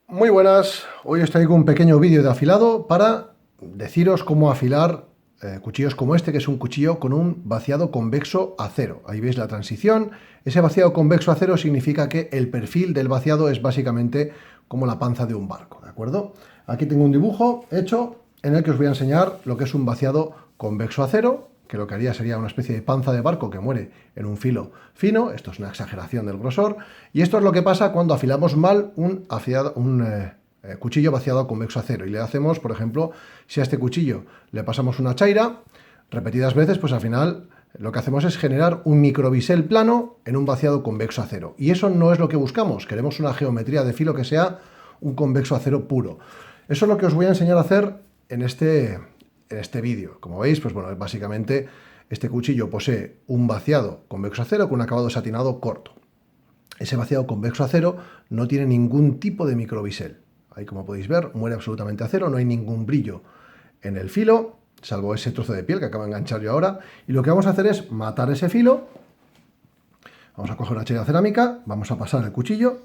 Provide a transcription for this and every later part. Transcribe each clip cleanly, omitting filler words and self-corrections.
Muy buenas, hoy os traigo un pequeño vídeo de afilado para deciros cómo afilar cuchillos como este, que es un cuchillo con un vaciado convexo a cero. Ahí veis la transición. Ese vaciado convexo a cero significa que el perfil del vaciado es básicamente como la panza de un barco, ¿de acuerdo? Aquí tengo un dibujo hecho en el que os voy a enseñar lo que es un vaciado convexo a cero, que lo que haría sería una especie de panza de barco que muere en un filo fino. Esto es una exageración del grosor, y esto es lo que pasa cuando afilamos mal un cuchillo vaciado a convexo a cero, y le hacemos, por ejemplo, si a este cuchillo le pasamos una chaira repetidas veces, pues al final lo que hacemos es generar un microbisel plano en un vaciado convexo a cero, y eso no es lo que buscamos. Queremos una geometría de filo que sea un convexo a cero puro. Eso es lo que os voy a enseñar a hacer en este vídeo. Como veis, pues bueno, básicamente este cuchillo posee un vaciado convexo a cero con un acabado satinado corto. Ese vaciado convexo a cero no tiene ningún tipo de microbisel. Ahí, como podéis ver, muere absolutamente a cero, no hay ningún brillo en el filo, salvo ese trozo de piel que acaba de enganchar yo ahora. Y lo que vamos a hacer es matar ese filo. Vamos a coger una chaira cerámica, vamos a pasar el cuchillo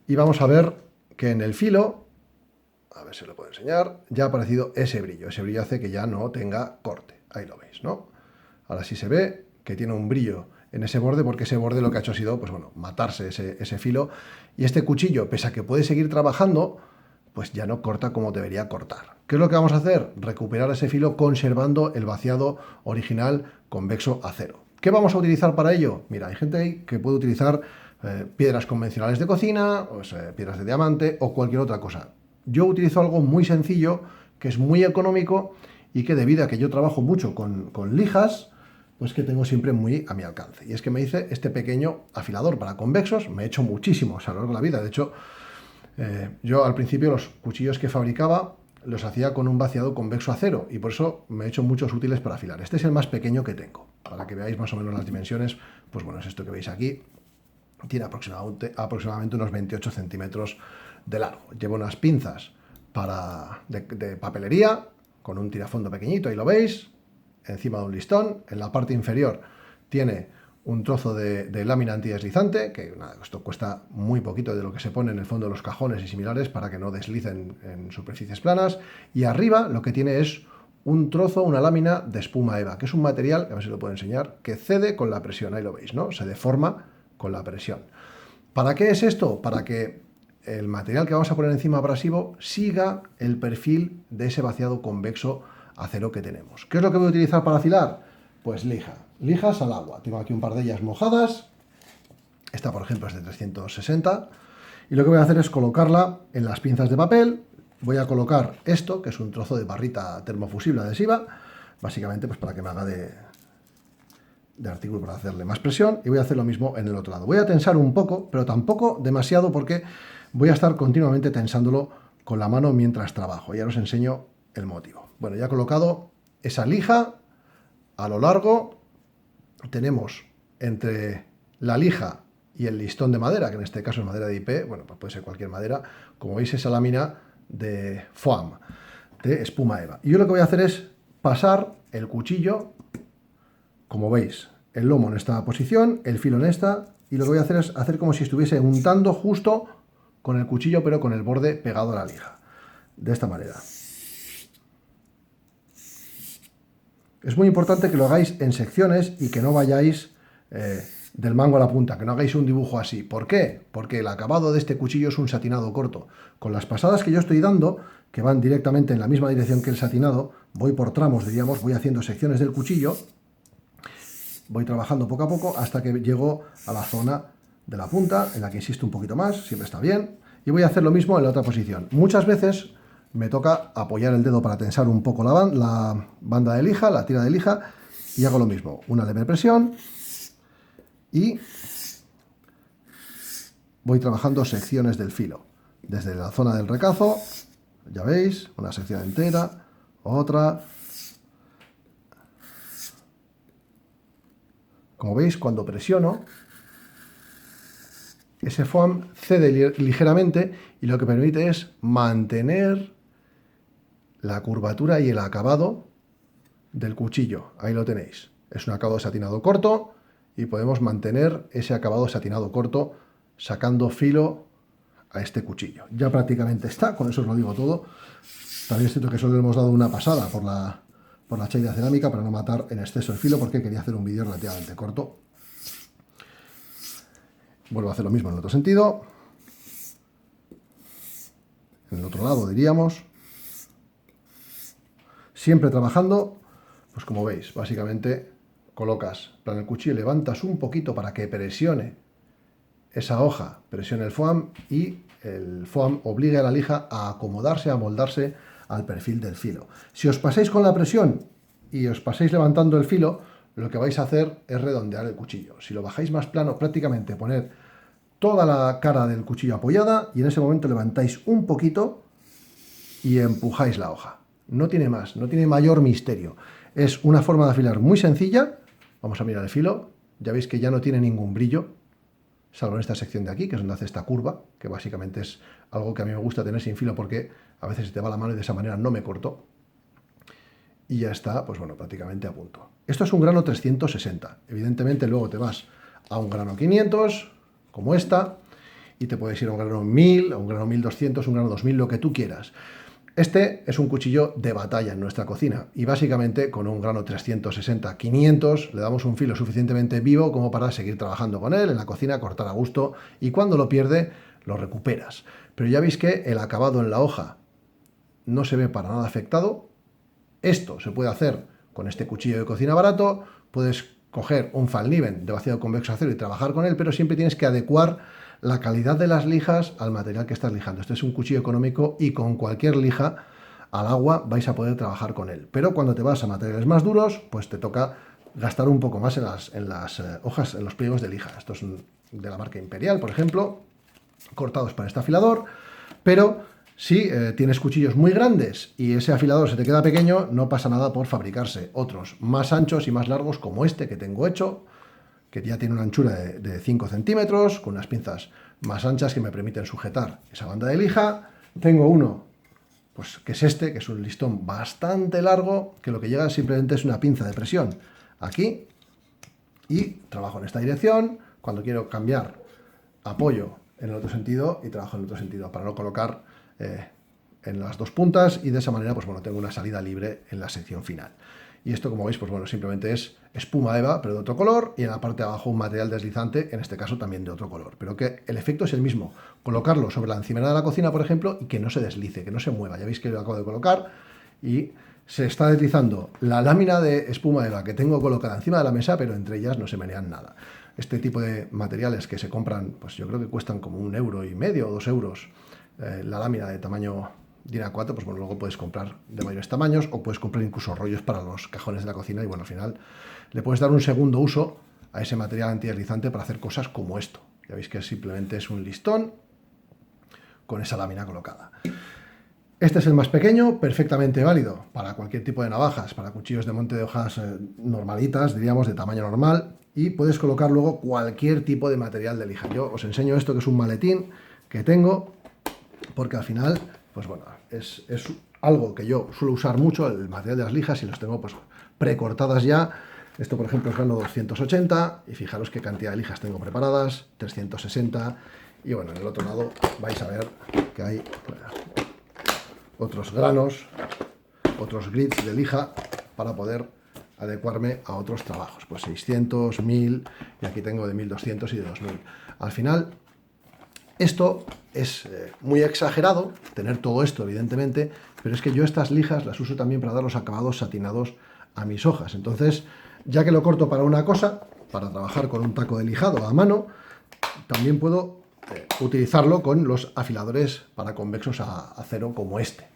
y vamos a ver que en el filo, a ver si lo puedo enseñar, ya ha aparecido ese brillo. Ese brillo hace que ya no tenga corte. Ahí lo veis, ¿no? Ahora sí se ve que tiene un brillo en ese borde, porque ese borde lo que ha hecho ha sido, pues bueno, matarse ese filo. Y este cuchillo, pese a que puede seguir trabajando, pues ya no corta como debería cortar. ¿Qué es lo que vamos a hacer? Recuperar ese filo conservando el vaciado original convexo a cero. ¿Qué vamos a utilizar para ello? Mira, hay gente ahí que puede utilizar piedras convencionales de cocina, pues, piedras de diamante o cualquier otra cosa. Yo utilizo algo muy sencillo, que es muy económico y que, debido a que yo trabajo mucho con lijas, pues que tengo siempre muy a mi alcance. Y es que me hice este pequeño afilador para convexos. Me he hecho muchísimos a lo largo de la vida. De hecho, yo al principio los cuchillos que fabricaba los hacía con un vaciado convexo a cero, y por eso me he hecho muchos útiles para afilar. Este es el más pequeño que tengo. Para que veáis más o menos las dimensiones, pues bueno, es esto que veis aquí. Tiene aproximadamente unos 28 centímetros de largo. Lleva unas pinzas de papelería con un tirafondo pequeñito, ahí lo veis, encima de un listón. En la parte inferior tiene un trozo de lámina antideslizante, que nada, esto cuesta muy poquito, de lo que se pone en el fondo de los cajones y similares, para que no deslicen en superficies planas. Y arriba lo que tiene es un trozo, una lámina de espuma EVA, que es un material, a ver si lo puedo enseñar, que cede con la presión. Ahí lo veis, ¿no? Se deforma con la presión. ¿Para qué es esto? Para que el material que vamos a poner encima abrasivo siga el perfil de ese vaciado convexo a cero que tenemos. ¿Qué es lo que voy a utilizar para afilar? Pues lijas al agua. Tengo aquí un par de ellas mojadas. Esta, por ejemplo, es de 360. Y lo que voy a hacer es colocarla en las pinzas de papel. Voy a colocar esto, que es un trozo de barrita termofusible adhesiva, básicamente pues para que me haga de artículo, para hacerle más presión. Y voy a hacer lo mismo en el otro lado. Voy a tensar un poco, pero tampoco demasiado, porque voy a estar continuamente tensándolo con la mano mientras trabajo. Ya os enseño el motivo. Bueno, ya he colocado esa lija a lo largo. Tenemos entre la lija y el listón de madera, que en este caso es madera de IP, bueno, pues puede ser cualquier madera, como veis, esa lámina de foam, de espuma EVA. Y yo lo que voy a hacer es pasar el cuchillo, como veis, el lomo en esta posición, el filo en esta, y lo que voy a hacer es hacer como si estuviese untando justo con el cuchillo, pero con el borde pegado a la lija, de esta manera. Es muy importante que lo hagáis en secciones y que no vayáis del mango a la punta, que no hagáis un dibujo así. ¿Por qué? Porque el acabado de este cuchillo es un satinado corto. Con las pasadas que yo estoy dando, que van directamente en la misma dirección que el satinado, voy por tramos, diríamos, voy haciendo secciones del cuchillo, voy trabajando poco a poco hasta que llego a la zona de la punta, en la que insisto un poquito más, siempre está bien, y voy a hacer lo mismo en la otra posición. Muchas veces me toca apoyar el dedo para tensar un poco la banda de lija, la tira de lija, y hago lo mismo, una leve presión, y voy trabajando secciones del filo, desde la zona del recazo, ya veis, una sección entera, otra. Como veis, cuando presiono, ese foam cede ligeramente, y lo que permite es mantener la curvatura y el acabado del cuchillo. Ahí lo tenéis. Es un acabado satinado corto, y podemos mantener ese acabado satinado corto sacando filo a este cuchillo. Ya prácticamente está, con eso os lo digo todo. También es cierto que solo le hemos dado una pasada por la chaira cerámica para no matar en exceso el filo, porque quería hacer un vídeo relativamente corto. Vuelvo a hacer lo mismo en el otro sentido. En el otro lado diríamos. Siempre trabajando, pues como veis, básicamente colocas plan el cuchillo, levantas un poquito para que presione esa hoja, presione el foam y el foam obligue a la lija a acomodarse, a moldarse al perfil del filo. Si os pasáis con la presión y os pasáis levantando el filo, lo que vais a hacer es redondear el cuchillo. Si lo bajáis más plano, prácticamente poner toda la cara del cuchillo apoyada y en ese momento levantáis un poquito y empujáis la hoja. No tiene más, no tiene mayor misterio. Es una forma de afilar muy sencilla. Vamos a mirar el filo. Ya veis que ya no tiene ningún brillo, salvo en esta sección de aquí, que es donde hace esta curva, que básicamente es algo que a mí me gusta tener sin filo porque a veces se te va la mano y de esa manera no me corto. Y ya está, pues bueno, prácticamente a punto. Esto es un grano 360. Evidentemente luego te vas a un grano 500, como esta, y te puedes ir a un grano 1000, a un grano 1200, un grano 2000, lo que tú quieras. Este es un cuchillo de batalla en nuestra cocina y básicamente con un grano 360-500 le damos un filo suficientemente vivo como para seguir trabajando con él en la cocina, cortar a gusto y cuando lo pierde lo recuperas. Pero ya veis que el acabado en la hoja no se ve para nada afectado. Esto se puede hacer con este cuchillo de cocina barato, puedes coger un Fallkniven de vaciado convexo acero y trabajar con él, pero siempre tienes que adecuar la calidad de las lijas al material que estás lijando. Este es un cuchillo económico y con cualquier lija al agua vais a poder trabajar con él. Pero cuando te vas a materiales más duros, pues te toca gastar un poco más en las hojas, en los pliegos de lija. Estos son de la marca Imperial, por ejemplo, cortados para este afilador, pero si tienes cuchillos muy grandes y ese afilador se te queda pequeño, no pasa nada por fabricarse otros más anchos y más largos como este que tengo hecho, que ya tiene una anchura de 5 centímetros, con unas pinzas más anchas que me permiten sujetar esa banda de lija. Tengo uno, pues que es este, que es un listón bastante largo, que lo que llega simplemente es una pinza de presión aquí, y trabajo en esta dirección. Cuando quiero cambiar, apoyo en el otro sentido y trabajo en el otro sentido, para no colocar en las dos puntas, y de esa manera, pues bueno, tengo una salida libre en la sección final. Y esto, como veis, pues bueno, simplemente es espuma EVA, pero de otro color, y en la parte de abajo un material deslizante, en este caso también de otro color. Pero que el efecto es el mismo. Colocarlo sobre la encimera de la cocina, por ejemplo, y que no se deslice, que no se mueva. Ya veis que lo acabo de colocar y se está deslizando la lámina de espuma EVA que tengo colocada encima de la mesa, pero entre ellas no se menean nada. Este tipo de materiales que se compran, pues yo creo que cuestan como 1,5 € o 2 euros la lámina de tamaño DIN A4, pues bueno, luego puedes comprar de mayores tamaños o puedes comprar incluso rollos para los cajones de la cocina y bueno, al final le puedes dar un segundo uso a ese material antideslizante para hacer cosas como esto. Ya veis que simplemente es un listón con esa lámina colocada. Este es el más pequeño, perfectamente válido para cualquier tipo de navajas, para cuchillos de monte de hojas normalitas, diríamos, de tamaño normal, y puedes colocar luego cualquier tipo de material de lija. Yo os enseño esto, que es un maletín que tengo, porque al final, pues bueno, es algo que yo suelo usar mucho, el material de las lijas, y los tengo pues precortadas ya. Esto, por ejemplo, es grano 280, y fijaros qué cantidad de lijas tengo preparadas, 360, y bueno, en el otro lado vais a ver que hay otros granos, otros grids de lija para poder adecuarme a otros trabajos, pues 600, 1000, y aquí tengo de 1200 y de 2000. Al final, esto es muy exagerado, tener todo esto, evidentemente, pero es que yo estas lijas las uso también para dar los acabados satinados a mis hojas. Entonces, ya que lo corto para una cosa, para trabajar con un taco de lijado a mano, también puedo utilizarlo con los afiladores para convexos a acero como este.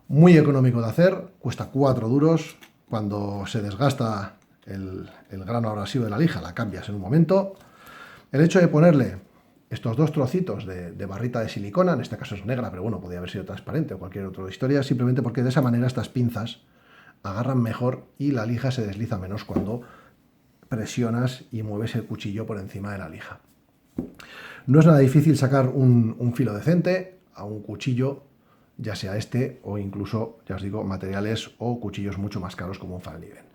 Muy económico de hacer, cuesta 4 duros, cuando se desgasta el grano abrasivo de la lija, la cambias en un momento. El hecho de ponerle estos dos trocitos de barrita de silicona, en este caso es negra, pero bueno, podría haber sido transparente o cualquier otra historia, simplemente porque de esa manera estas pinzas agarran mejor y la lija se desliza menos cuando presionas y mueves el cuchillo por encima de la lija. No es nada difícil sacar un filo decente a un cuchillo, ya sea este o incluso, ya os digo, materiales o cuchillos mucho más caros como un Fallkniven.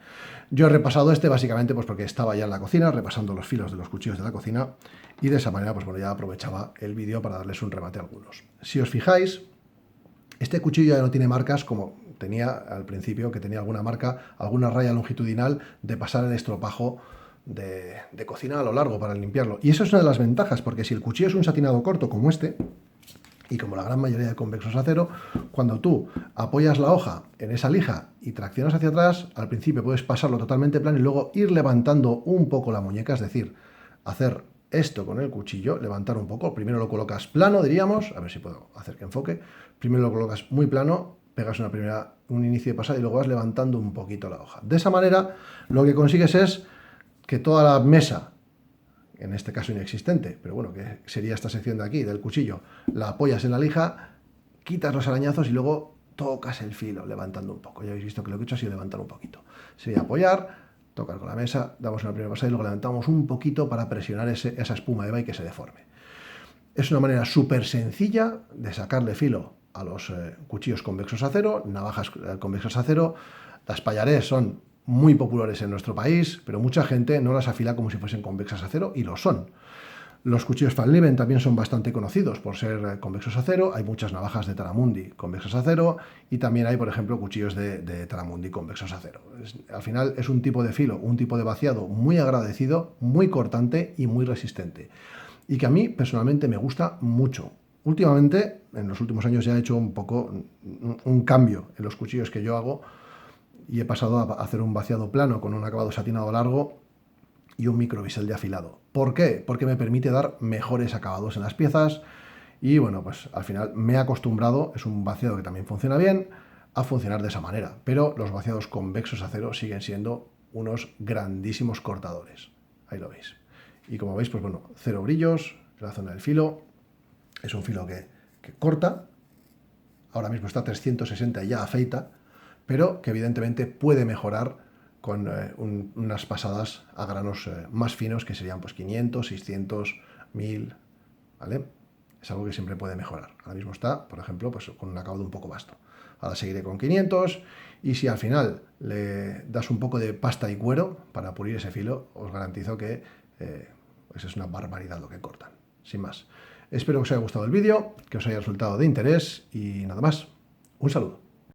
Yo he repasado este básicamente pues porque estaba ya en la cocina, repasando los filos de los cuchillos de la cocina, y de esa manera pues bueno, ya aprovechaba el vídeo para darles un remate a algunos. Si os fijáis, este cuchillo ya no tiene marcas como tenía al principio, que tenía alguna marca, alguna raya longitudinal de pasar el estropajo de cocina a lo largo para limpiarlo. Y eso es una de las ventajas, porque si el cuchillo es un satinado corto como este, y como la gran mayoría de convexos acero, cuando tú apoyas la hoja en esa lija y traccionas hacia atrás, al principio puedes pasarlo totalmente plano y luego ir levantando un poco la muñeca, es decir, hacer esto con el cuchillo, levantar un poco. Primero lo colocas plano, diríamos, a ver si puedo hacer que enfoque. Primero lo colocas muy plano, pegas un inicio de pasada y luego vas levantando un poquito la hoja. De esa manera, lo que consigues es que toda la mesa, en este caso inexistente, pero bueno, que sería esta sección de aquí, del cuchillo, la apoyas en la lija, quitas los arañazos y luego tocas el filo, levantando un poco. Ya habéis visto que lo que he hecho ha sido levantar un poquito. Sería apoyar, tocar con la mesa, damos una primera pasada y luego levantamos un poquito para presionar esa espuma de eva y que se deforme. Es una manera súper sencilla de sacarle filo a los cuchillos convexos acero, navajas convexas acero. Las payarés son muy populares en nuestro país, pero mucha gente no las afila como si fuesen convexas acero, y lo son. Los cuchillos Fallkniven también son bastante conocidos por ser convexos acero. Hay muchas navajas de Taramundi convexos acero y también hay, por ejemplo, cuchillos de Taramundi convexos acero. Al final es un tipo de filo, un tipo de vaciado muy agradecido, muy cortante y muy resistente. Y que a mí personalmente me gusta mucho. Últimamente, en los últimos años ya he hecho un poco un cambio en los cuchillos que yo hago y he pasado a hacer un vaciado plano con un acabado satinado largo y un microbisel de afilado. ¿Por qué? Porque me permite dar mejores acabados en las piezas y bueno, pues al final me he acostumbrado, es un vaciado que también funciona bien, a funcionar de esa manera. Pero los vaciados convexos acero siguen siendo unos grandísimos cortadores. Ahí lo veis. Y como veis, pues bueno, cero brillos en la zona del filo. Es un filo que corta. Ahora mismo está a 360 y ya afeita, pero que evidentemente puede mejorar con unas pasadas a granos más finos, que serían pues 500, 600, 1000, ¿vale? Es algo que siempre puede mejorar. Ahora mismo está, por ejemplo, pues con un acabado un poco vasto. Ahora seguiré con 500 y si al final le das un poco de pasta y cuero para pulir ese filo, os garantizo que pues es una barbaridad lo que cortan. Sin más. Espero que os haya gustado el vídeo, que os haya resultado de interés y nada más. Un saludo.